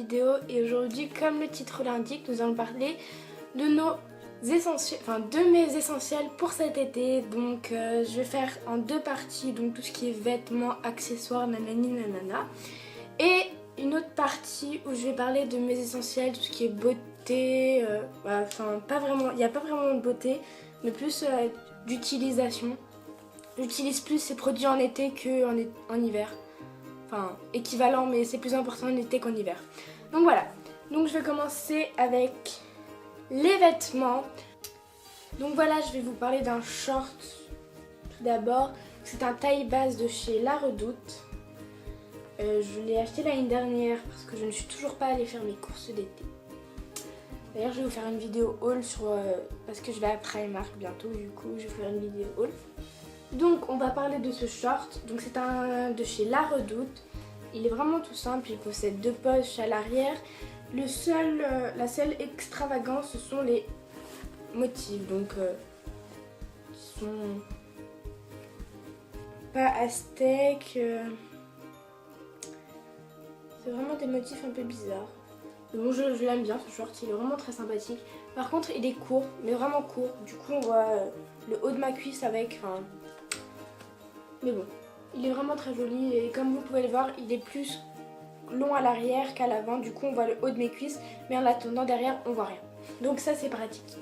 vidéo et aujourd'hui, comme le titre l'indique, nous allons parler de nos essentiels, de mes essentiels pour cet été. Donc je vais faire en deux parties, donc tout ce qui est vêtements, accessoires, nanani nanana, et une autre partie où je vais parler de mes essentiels, tout ce qui est beauté, pas vraiment, il n'y a pas vraiment de beauté, mais plus d'utilisation. J'utilise plus ces produits en été qu'en hiver. Enfin, équivalent, mais c'est plus important en été qu'en hiver. Donc voilà. Donc je vais commencer avec les vêtements. Donc voilà, je vais vous parler d'un short. Tout d'abord, c'est un taille basse de chez La Redoute. Je l'ai acheté l'année dernière parce que je ne suis toujours pas allée faire mes courses d'été. D'ailleurs, je vais vous faire une vidéo haul parce que je vais à Primark bientôt. Du coup, je vais faire une vidéo haul. Donc on va parler de ce short. Donc c'est un de chez La Redoute. Il est vraiment tout simple, il possède deux poches à l'arrière. La seule extravagance, ce sont les motifs. Donc qui sont pas aztèques. C'est vraiment des motifs un peu bizarres. Mais bon, je l'aime bien ce short, il est vraiment très sympathique. Par contre il est court, mais vraiment court. Du coup on voit le haut de ma cuisse avec. Mais bon, il est vraiment très joli et comme vous pouvez le voir, il est plus long à l'arrière qu'à l'avant. Du coup, on voit le haut de mes cuisses, mais en attendant derrière, on voit rien. Donc ça, c'est pratique.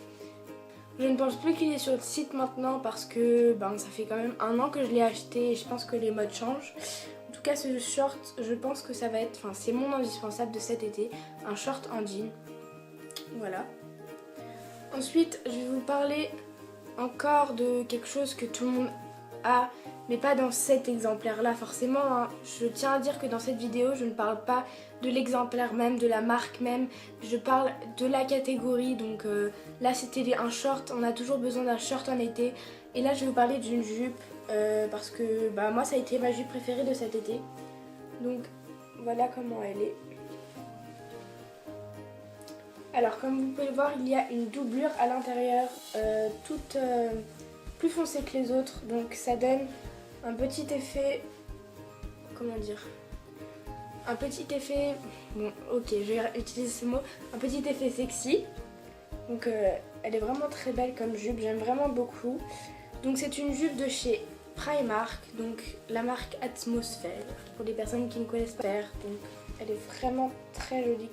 Je ne pense plus qu'il est sur le site maintenant parce que ça fait quand même 1 an que je l'ai acheté et je pense que les modes changent. En tout cas, ce short, je pense que ça va être, c'est mon indispensable de cet été, un short en jean. Voilà. Ensuite, je vais vous parler encore de quelque chose que tout le monde a, mais pas dans cet exemplaire là forcément, hein. Je tiens à dire que dans cette vidéo je ne parle pas de l'exemplaire même, de la marque même, je parle de la catégorie. Donc là c'était un short, on a toujours besoin d'un short en été, et là je vais vous parler d'une jupe parce que moi ça a été ma jupe préférée de cet été. Donc voilà comment elle est. Alors comme vous pouvez le voir, il y a une doublure à l'intérieur, toute plus foncée que les autres, donc ça donne un petit effet, comment dire, un petit effet, bon ok je vais utiliser ce mot, un petit effet sexy. Donc elle est vraiment très belle comme jupe, j'aime vraiment beaucoup. Donc c'est une jupe de chez Primark, donc la marque Atmosphère, pour les personnes qui ne connaissent pas. Donc elle est vraiment très jolie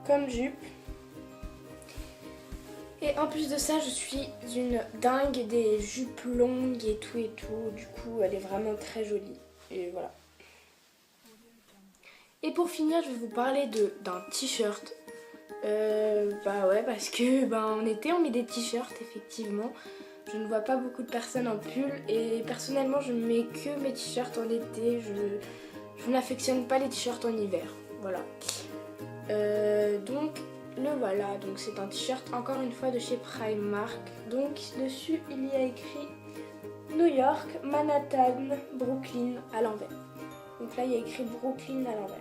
comme jupe. Et en plus de ça, je suis une dingue des jupes longues et tout. Du coup, elle est vraiment très jolie. Et voilà. Et pour finir, je vais vous parler d'un t-shirt. Ouais, parce que en été, on met des t-shirts, effectivement. Je ne vois pas beaucoup de personnes en pull. Et personnellement, je ne mets que mes t-shirts en été. Je n'affectionne pas les t-shirts en hiver. Voilà. Donc le voilà, donc c'est un t-shirt encore une fois de chez Primark. Donc dessus il y a écrit New York, Manhattan, Brooklyn à l'envers. Donc là il y a écrit Brooklyn à l'envers.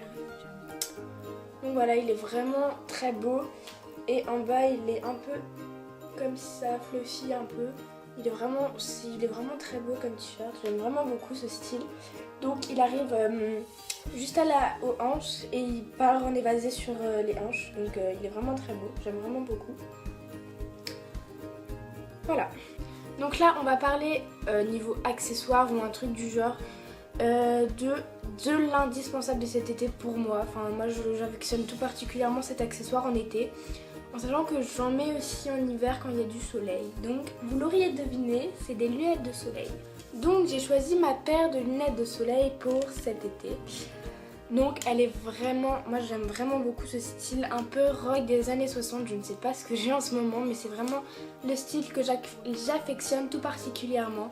Donc voilà, il est vraiment très beau. Et en bas il est un peu comme ça, fluffy un peu. Il est vraiment très beau comme t-shirt. J'aime vraiment beaucoup ce style. Donc il arrive juste aux hanches et il part en évasé sur les hanches. Donc il est vraiment très beau. J'aime vraiment beaucoup. Voilà. Donc là on va parler niveau accessoires ou un truc du genre de l'indispensable de cet été pour moi. Enfin moi j'affectionne tout particulièrement cet accessoire en été. En sachant que j'en mets aussi en hiver quand il y a du soleil. Donc vous l'auriez deviné, c'est des lunettes de soleil. Donc j'ai choisi ma paire de lunettes de soleil pour cet été. Donc elle est vraiment, moi j'aime vraiment beaucoup ce style un peu rock des années 60. Je ne sais pas ce que j'ai en ce moment, mais c'est vraiment le style que j'affectionne tout particulièrement.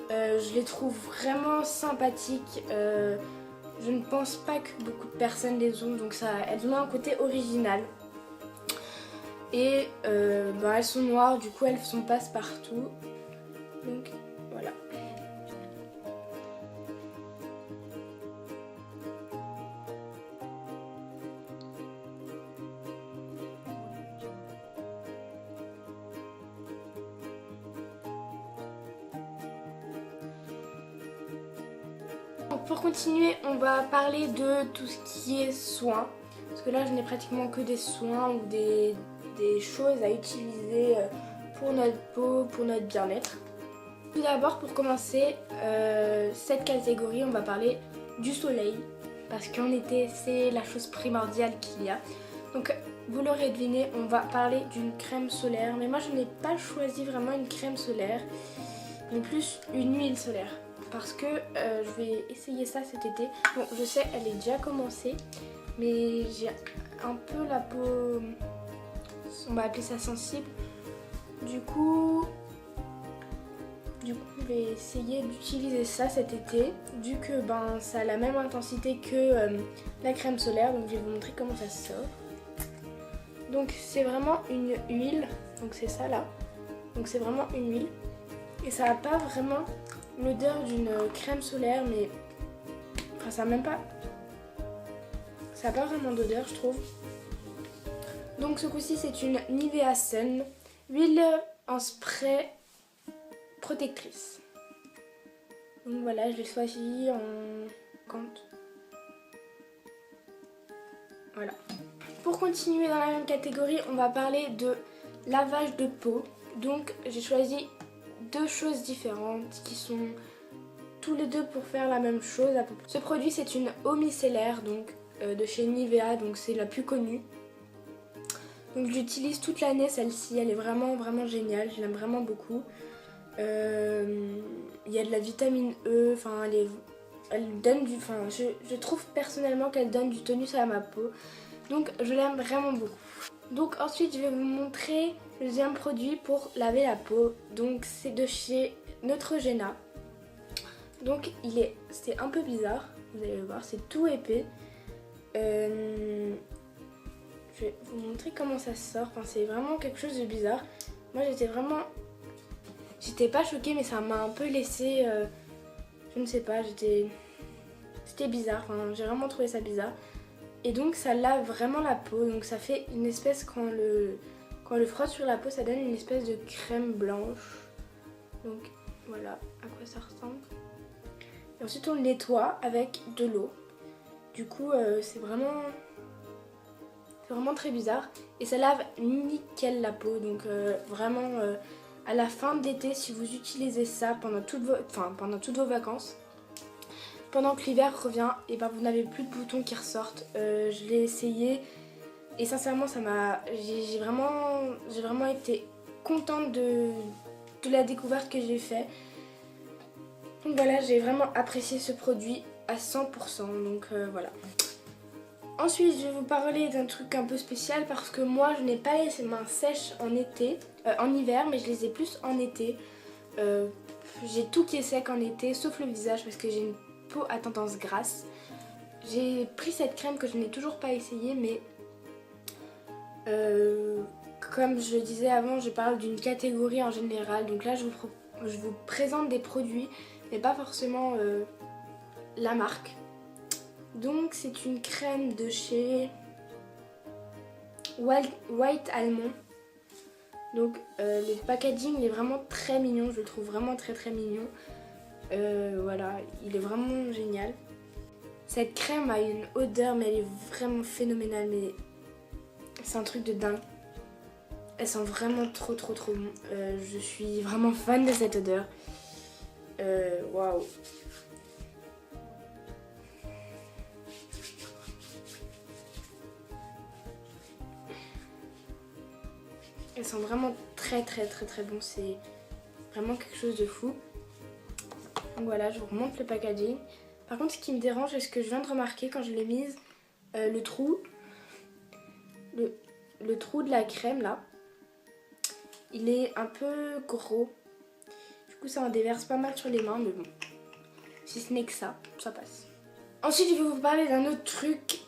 Je les trouve vraiment sympathiques. Je ne pense pas que beaucoup de personnes les ont, donc elles ont un côté original. Et elles sont noires, du coup elles sont passe-partout. Donc voilà. Donc pour continuer, on va parler de tout ce qui est soins. parce que là je n'ai pratiquement que des soins ou des choses à utiliser pour notre peau, pour notre bien-être. Tout d'abord, pour commencer cette catégorie, on va parler du soleil, parce qu'en été c'est la chose primordiale qu'il y a. Donc vous l'aurez deviné, on va parler d'une crème solaire, mais moi je n'ai pas choisi vraiment une crème solaire, mais plus une huile solaire, parce que je vais essayer ça cet été. Bon, je sais, elle est déjà commencée, mais j'ai un peu la peau, on va appeler ça sensible. Du coup, je vais essayer d'utiliser ça cet été, vu que ça a la même intensité que la crème solaire. Donc je vais vous montrer comment ça sort. Donc c'est vraiment une huile, donc c'est ça là. Donc c'est vraiment une huile. Et ça n'a pas vraiment l'odeur d'une crème solaire, mais enfin ça n'a même pas. Ça n'a pas vraiment d'odeur, je trouve. Donc ce coup-ci c'est une Nivea Sun, huile en spray protectrice. Donc voilà, je l'ai choisi en 50. Voilà. Pour continuer dans la même catégorie, on va parler de lavage de peau. Donc j'ai choisi deux choses différentes qui sont tous les deux pour faire la même chose à peu près. Ce produit c'est une eau micellaire donc de chez Nivea, donc c'est la plus connue. Donc j'utilise toute l'année celle-ci, elle est vraiment géniale, je l'aime vraiment beaucoup. Il y a de la vitamine E, enfin elle donne du, je trouve personnellement qu'elle donne du tonus à ma peau, donc je l'aime vraiment beaucoup. Donc ensuite je vais vous montrer le deuxième produit pour laver la peau, donc c'est de chez Neutrogena. Donc c'est un peu bizarre, vous allez le voir, c'est tout épais. Je vais vous montrer comment ça sort, enfin, c'est vraiment quelque chose de bizarre. Moi j'étais pas choquée, mais ça m'a un peu laissé, je ne sais pas, c'était bizarre, enfin, j'ai vraiment trouvé ça bizarre. Et donc ça lave vraiment la peau, donc ça fait une espèce, quand on le frotte sur la peau, ça donne une espèce de crème blanche. Donc voilà à quoi ça ressemble. Et ensuite on le nettoie avec de l'eau. Du coup c'est vraiment très bizarre. Et ça lave nickel la peau, donc vraiment à la fin de l'été, si vous utilisez ça pendant toutes vos vacances, pendant que l'hiver revient, et vous n'avez plus de boutons qui ressortent. Je l'ai essayé et sincèrement j'ai vraiment été contente de la découverte que j'ai faite. Donc voilà, j'ai vraiment apprécié ce produit à 100%, donc voilà. Ensuite, je vais vous parler d'un truc un peu spécial parce que moi, je n'ai pas les mains sèches en hiver, mais je les ai plus en été. J'ai tout qui est sec en été, sauf le visage parce que j'ai une peau à tendance grasse. J'ai pris cette crème que je n'ai toujours pas essayée, mais comme je le disais avant, je parle d'une catégorie en général. Donc là, je vous présente des produits, mais pas forcément la marque. Donc c'est une crème de chez White Almond. Donc le packaging est vraiment très mignon, je le trouve vraiment très mignon. Voilà, il est vraiment génial. Cette crème a une odeur, mais elle est vraiment phénoménale, mais c'est un truc de dingue. Elle sent vraiment trop bon. Je suis vraiment fan de cette odeur. Waouh. Elles sont vraiment très bon, c'est vraiment quelque chose de fou. Donc voilà, je vous remonte le packaging. Par contre, ce qui me dérange, et ce que je viens de remarquer quand je l'ai mise, le trou de la crème là, il est un peu gros. Du coup, ça en déverse pas mal sur les mains, mais bon, si ce n'est que ça passe. Ensuite, je vais vous parler d'un autre truc.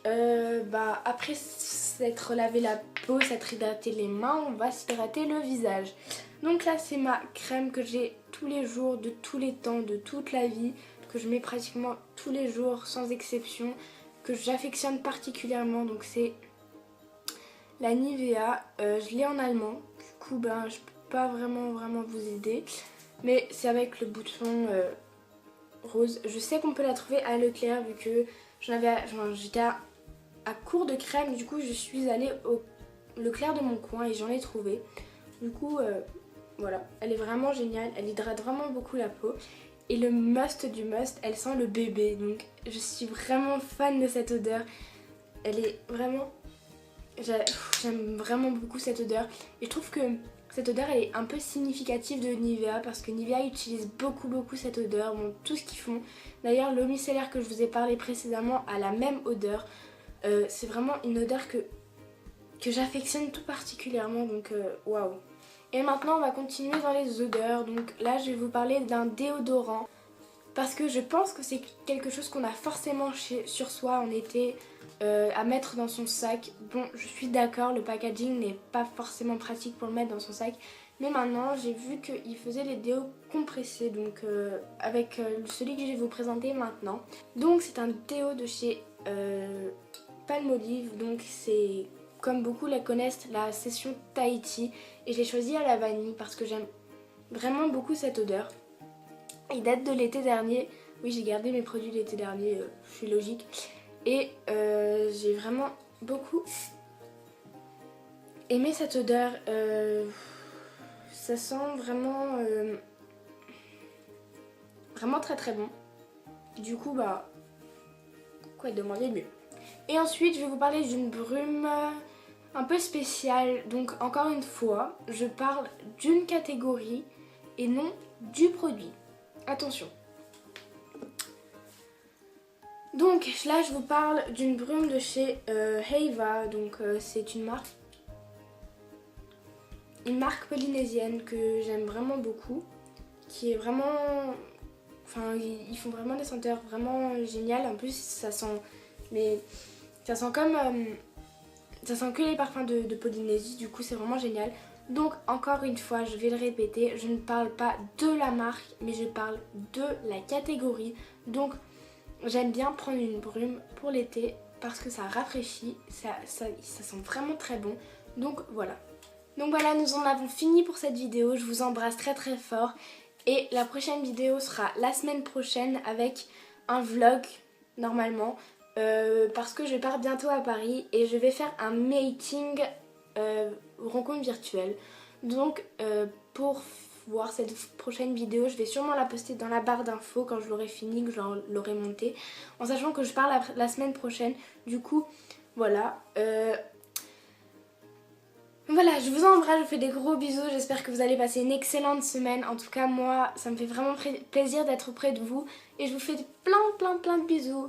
Après s'être lavé la peau, s'être hydraté les mains, on va s'hydrater le visage. Donc là, c'est ma crème que j'ai tous les jours, de tous les temps, de toute la vie, que je mets pratiquement tous les jours, sans exception, que j'affectionne particulièrement. Donc c'est la Nivea. Je l'ai en allemand. Du coup, je peux pas vraiment vous aider. Mais c'est avec le bouton rose. Je sais qu'on peut la trouver à Leclerc vu que j'étais à court de crème. Du coup je suis allée au Leclerc de mon coin et j'en ai trouvé. Du coup voilà, elle est vraiment géniale, elle hydrate vraiment beaucoup la peau. Et le must du must, elle sent le bébé. Donc je suis vraiment fan de cette odeur. Elle est vraiment... J'aime vraiment beaucoup cette odeur. Et je trouve que cette odeur elle est un peu significative de Nivea parce que Nivea utilise beaucoup cette odeur. Bon, tout ce qu'ils font. D'ailleurs l'eau micellaire que je vous ai parlé précédemment a la même odeur. C'est vraiment une odeur que j'affectionne tout particulièrement. Donc waouh. Et maintenant on va continuer dans les odeurs. Donc là je vais vous parler d'un déodorant. Parce que je pense que c'est quelque chose qu'on a forcément sur soi en été, à mettre dans son sac. Bon, je suis d'accord, le packaging n'est pas forcément pratique pour le mettre dans son sac. Mais maintenant, j'ai vu qu'il faisait les déos compressés, donc avec celui que je vais vous présenter maintenant. Donc c'est un déo de chez Palmolive, donc c'est, comme beaucoup la connaissent, la session Tahiti. Et j'ai choisi à la vanille parce que j'aime vraiment beaucoup cette odeur. Il date de l'été dernier. Oui, j'ai gardé mes produits de l'été dernier, je suis logique. Et j'ai vraiment beaucoup aimé cette odeur. Ça sent vraiment, vraiment très bon. Du coup, bah, quoi demander de mieux. Et ensuite, je vais vous parler d'une brume un peu spéciale. Donc, encore une fois, je parle d'une catégorie et non du produit. Attention. Donc là je vous parle d'une brume de chez Heiva. Donc c'est une marque polynésienne que j'aime vraiment beaucoup, qui est vraiment, enfin ils font vraiment des senteurs vraiment géniales. En plus ça sent, mais ça sent comme, ça sent que les parfums de Polynésie. Du coup c'est vraiment génial. Donc encore une fois, je vais le répéter, je ne parle pas de la marque, mais je parle de la catégorie. Donc j'aime bien prendre une brume pour l'été parce que ça rafraîchit, ça sent vraiment très bon. Donc voilà. Donc voilà, nous en avons fini pour cette vidéo. Je vous embrasse très fort. Et la prochaine vidéo sera la semaine prochaine avec un vlog normalement. Parce que je pars bientôt à Paris et je vais faire un meeting rencontre virtuelle. Donc pour voir cette prochaine vidéo, je vais sûrement la poster dans la barre d'infos quand je l'aurai fini, que je l'aurai montée, en sachant que je pars la semaine prochaine. Du coup voilà, voilà, je vous embrasse, je vous fais des gros bisous, j'espère que vous allez passer une excellente semaine. En tout cas moi ça me fait vraiment plaisir d'être auprès de vous et je vous fais plein de bisous.